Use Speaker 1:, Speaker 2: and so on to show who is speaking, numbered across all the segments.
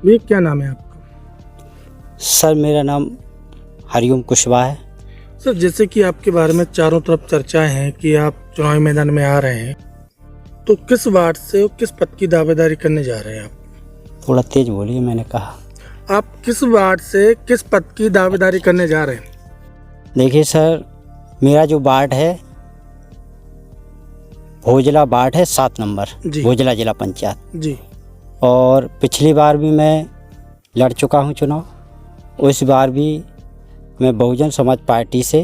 Speaker 1: ये क्या नाम है आपका?
Speaker 2: सर मेरा नाम हरिओम कुशवाहा है।
Speaker 1: सर जैसे कि आपके बारे में चारों तरफ चर्चाएं हैं कि आप चुनावी मैदान में आ रहे हैं, तो किस वार्ड से और किस पद की दावेदारी करने जा रहे हैं आप?
Speaker 2: थोड़ा तेज बोलिए, मैंने कहा।
Speaker 1: आप किस वार्ड से किस पद की दावेदारी करने जा रहे हैं?
Speaker 2: देखिए सर, मेरा जो वार्ड है भोजला वार्ड है 7 नंबर, भोजला जिला पंचायत
Speaker 1: जी।
Speaker 2: और पिछली बार भी मैं लड़ चुका हूं चुनाव। इस बार भी मैं बहुजन समाज पार्टी से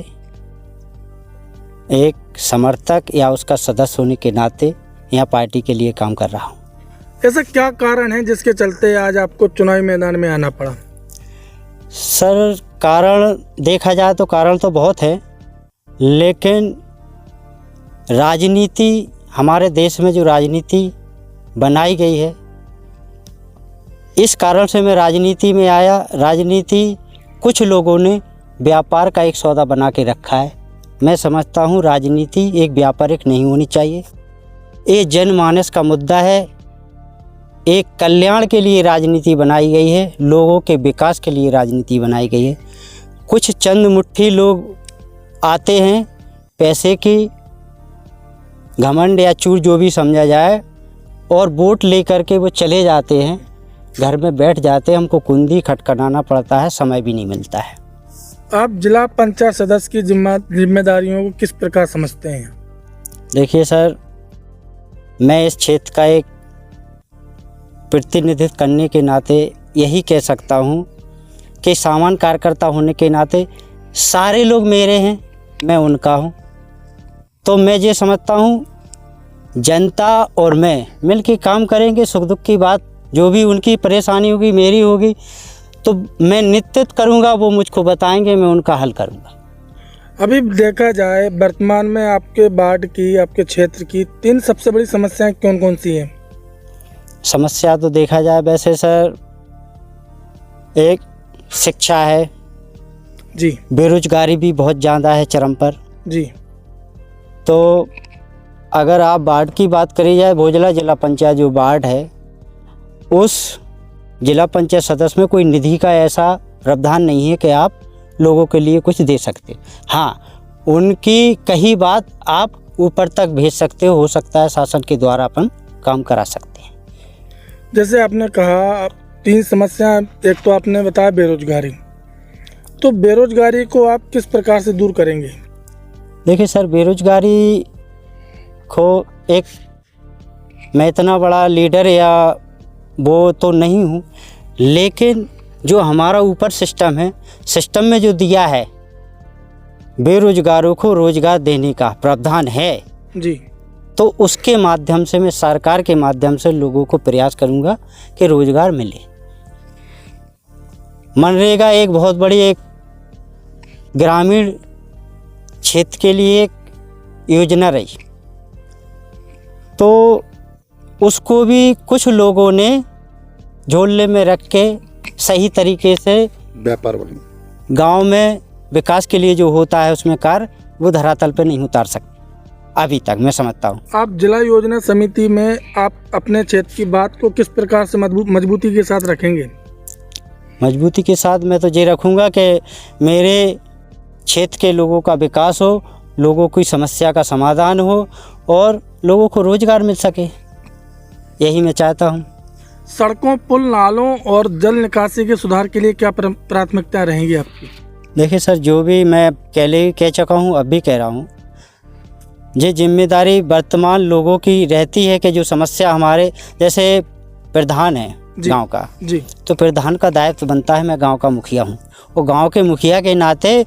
Speaker 2: एक समर्थक या उसका सदस्य होने के नाते यहाँ पार्टी के लिए काम कर रहा हूँ।
Speaker 1: ऐसा क्या कारण है जिसके चलते आज आपको चुनावी मैदान में आना पड़ा?
Speaker 2: सर कारण देखा जाए तो कारण तो बहुत है, लेकिन राजनीति, हमारे देश में जो राजनीति बनाई गई है, इस कारण से मैं राजनीति में आया। राजनीति कुछ लोगों ने व्यापार का एक सौदा बना के रखा है। मैं समझता हूँ राजनीति एक व्यापारिक नहीं होनी चाहिए। ये जनमानस का मुद्दा है। एक कल्याण के लिए राजनीति बनाई गई है, लोगों के विकास के लिए राजनीति बनाई गई है। कुछ चंद मुट्ठी लोग आते हैं, पैसे की घमंड या चूर जो भी समझा जाए, और वोट लेकर के वो चले जाते हैं, घर में बैठ जाते हैं। हमको कुंडी खटखटाना पड़ता है, समय भी नहीं मिलता है।
Speaker 1: आप जिला पंचायत सदस्य की जिम्मेदारियों को किस प्रकार समझते हैं?
Speaker 2: देखिए सर, मैं इस क्षेत्र का एक प्रतिनिधित्व करने के नाते यही कह सकता हूँ कि सामान्य कार्यकर्ता होने के नाते सारे लोग मेरे हैं, मैं उनका हूँ। तो मैं ये समझता हूँ जनता और मैं मिल के काम करेंगे। सुख दुख की बात जो भी उनकी परेशानी होगी, मेरी होगी, तो मैं निश्चित करूँगा, वो मुझको बताएंगे, मैं उनका हल करूँगा।
Speaker 1: अभी देखा जाए वर्तमान में आपके वार्ड की, आपके क्षेत्र की 3 सबसे बड़ी समस्याएं कौन कौन सी हैं?
Speaker 2: समस्या तो देखा जाए वैसे सर, एक शिक्षा है
Speaker 1: जी,
Speaker 2: बेरोजगारी भी बहुत ज़्यादा है चरम पर
Speaker 1: जी।
Speaker 2: तो अगर आप वार्ड की बात करी जाए, भोजला जिला पंचायत जो वार्ड है, उस जिला पंचायत सदस्य में कोई निधि का ऐसा प्रावधान नहीं है कि आप लोगों के लिए कुछ दे सकते। हाँ, उनकी कही बात आप ऊपर तक भेज सकते हो सकता है शासन के द्वारा अपन काम करा सकते हैं।
Speaker 1: जैसे आपने कहा 3 समस्या, एक तो आपने बताया बेरोजगारी, तो बेरोजगारी को आप किस प्रकार से दूर करेंगे?
Speaker 2: देखिए सर, बेरोजगारी को एक, मैं इतना बड़ा लीडर या वो तो नहीं हूँ, लेकिन जो हमारा ऊपर सिस्टम है, सिस्टम में जो दिया है बेरोजगारों को रोजगार देने का प्रावधान है
Speaker 1: जी,
Speaker 2: तो उसके माध्यम से मैं सरकार के माध्यम से लोगों को प्रयास करूँगा कि रोजगार मिले। मनरेगा एक बहुत बड़ी एक ग्रामीण क्षेत्र के लिए एक योजना रही, तो उसको भी कुछ लोगों ने झोले में रख के सही तरीके से
Speaker 1: व्यापार बने,
Speaker 2: गांव में विकास के लिए जो होता है उसमें कार्य वो धरातल पे नहीं उतार सकते अभी तक, मैं समझता हूँ।
Speaker 1: आप जिला योजना समिति में आप अपने क्षेत्र की बात को किस प्रकार से मजबूती के साथ रखेंगे?
Speaker 2: मजबूती के साथ मैं तो ये रखूँगा कि मेरे क्षेत्र के लोगों का विकास हो, लोगों की समस्या का समाधान हो और लोगों को रोजगार मिल सके, यही मैं चाहता हूँ।
Speaker 1: सड़कों, पुल, नालों और जल निकासी के सुधार के लिए क्या प्राथमिकता रहेंगी आपकी?
Speaker 2: देखिए सर, जो भी मैं पहले कह चुका हूँ, अब भी कह रहा हूँ, ये जिम्मेदारी वर्तमान लोगों की रहती है कि जो समस्या हमारे जैसे प्रधान है गांव का
Speaker 1: जी,
Speaker 2: तो प्रधान का दायित्व बनता है, मैं गांव का मुखिया हूँ, और गांव के मुखिया के नाते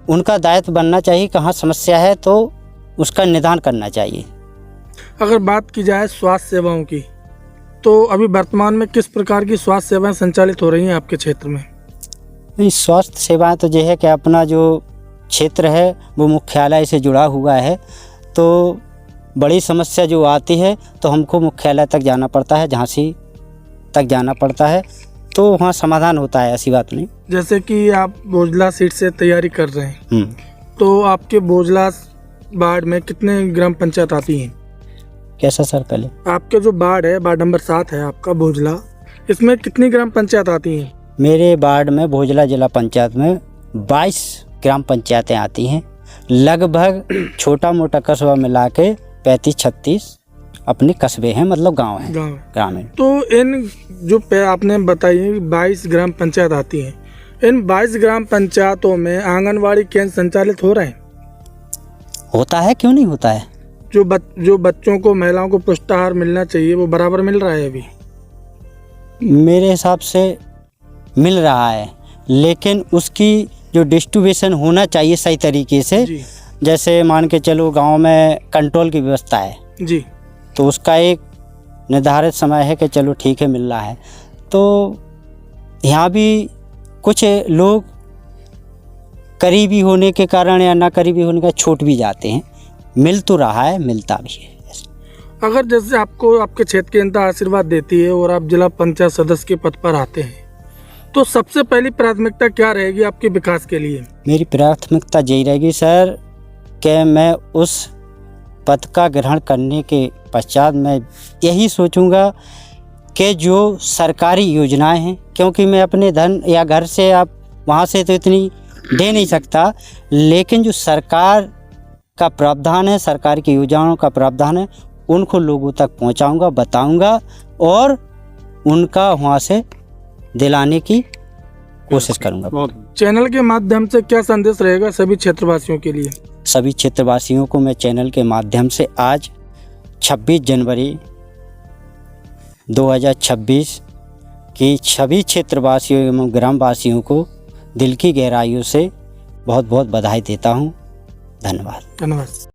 Speaker 2: उनका दायित्व बनना चाहिए, कहाँ समस्या है तो उसका निदान करना चाहिए।
Speaker 1: अगर बात की जाए स्वास्थ्य सेवाओं की, तो अभी वर्तमान में किस प्रकार की स्वास्थ्य सेवाएं संचालित हो रही हैं आपके क्षेत्र में?
Speaker 2: स्वास्थ्य सेवाएं तो ये है कि अपना जो क्षेत्र है वो मुख्यालय से जुड़ा हुआ है, तो बड़ी समस्या जो आती है तो हमको मुख्यालय तक जाना पड़ता है, झांसी तक जाना पड़ता है, तो वहाँ समाधान होता है, ऐसी बात नहीं।
Speaker 1: जैसे कि आप भोजला सीट से तैयारी कर रहे हैं, तो आपके भोजला वार्ड में कितने ग्राम पंचायत आती हैं?
Speaker 2: कैसा सर? पहले
Speaker 1: आपके जो वार्ड है, वार्ड नंबर 7 है आपका भोजला, इसमें कितनी ग्राम पंचायत आती हैं?
Speaker 2: मेरे वार्ड में भोजला जिला पंचायत में 22 ग्राम पंचायतें आती हैं। लगभग छोटा मोटा कस्बा मिला के 35-36 अपने कस्बे हैं, मतलब गांव हैं,
Speaker 1: गाँव।
Speaker 2: ग्रामीण।
Speaker 1: तो इन जो आपने बताई 22 ग्राम पंचायत आती हैं, इन 22 ग्राम पंचायतों में आंगनवाड़ी केंद्र संचालित हो रहे हैं?
Speaker 2: होता है, क्यों नहीं होता है।
Speaker 1: जो बच्चों को, महिलाओं को पुष्टाहार मिलना चाहिए वो बराबर मिल रहा है अभी?
Speaker 2: मेरे हिसाब से मिल रहा है, लेकिन उसकी जो डिस्ट्रीब्यूशन होना चाहिए सही तरीके से,
Speaker 1: जी
Speaker 2: जैसे मान के चलो गांव में कंट्रोल की व्यवस्था है,
Speaker 1: जी,
Speaker 2: तो उसका एक निर्धारित समय है कि चलो ठीक है मिल रहा है। तो यहाँ भी कुछ लोग करीबी होने के कारण या ना करीबी होने का छूट भी जाते हैं। मिल तो रहा है, मिलता भी है।
Speaker 1: अगर जैसे आपको आपके क्षेत्र की जनता आशीर्वाद देती है और आप जिला पंचायत सदस्य के पद पर आते हैं, तो सबसे पहली प्राथमिकता क्या रहेगी आपके विकास के लिए?
Speaker 2: मेरी प्राथमिकता यही रहेगी सर कि मैं उस पद का ग्रहण करने के पश्चात मैं यही सोचूंगा कि जो सरकारी योजनाएं हैं, क्योंकि मैं अपने धन या घर से आप वहाँ से तो इतनी दे नहीं सकता, लेकिन जो सरकार का प्रावधान है, सरकार की योजनाओं का प्रावधान है, उनको लोगों तक पहुँचाऊँगा, बताऊँगा और उनका वहाँ से दिलाने की कोशिश करूँगा।
Speaker 1: चैनल के माध्यम से क्या संदेश रहेगा सभी क्षेत्रवासियों के लिए?
Speaker 2: सभी क्षेत्रवासियों को मैं चैनल के माध्यम से आज 26 जनवरी 2026 की सभी क्षेत्रवासियों एवं ग्रामवासियों को दिल की गहराइयों से बहुत बहुत बधाई देता हूँ। धन्यवाद।
Speaker 1: धन्यवाद।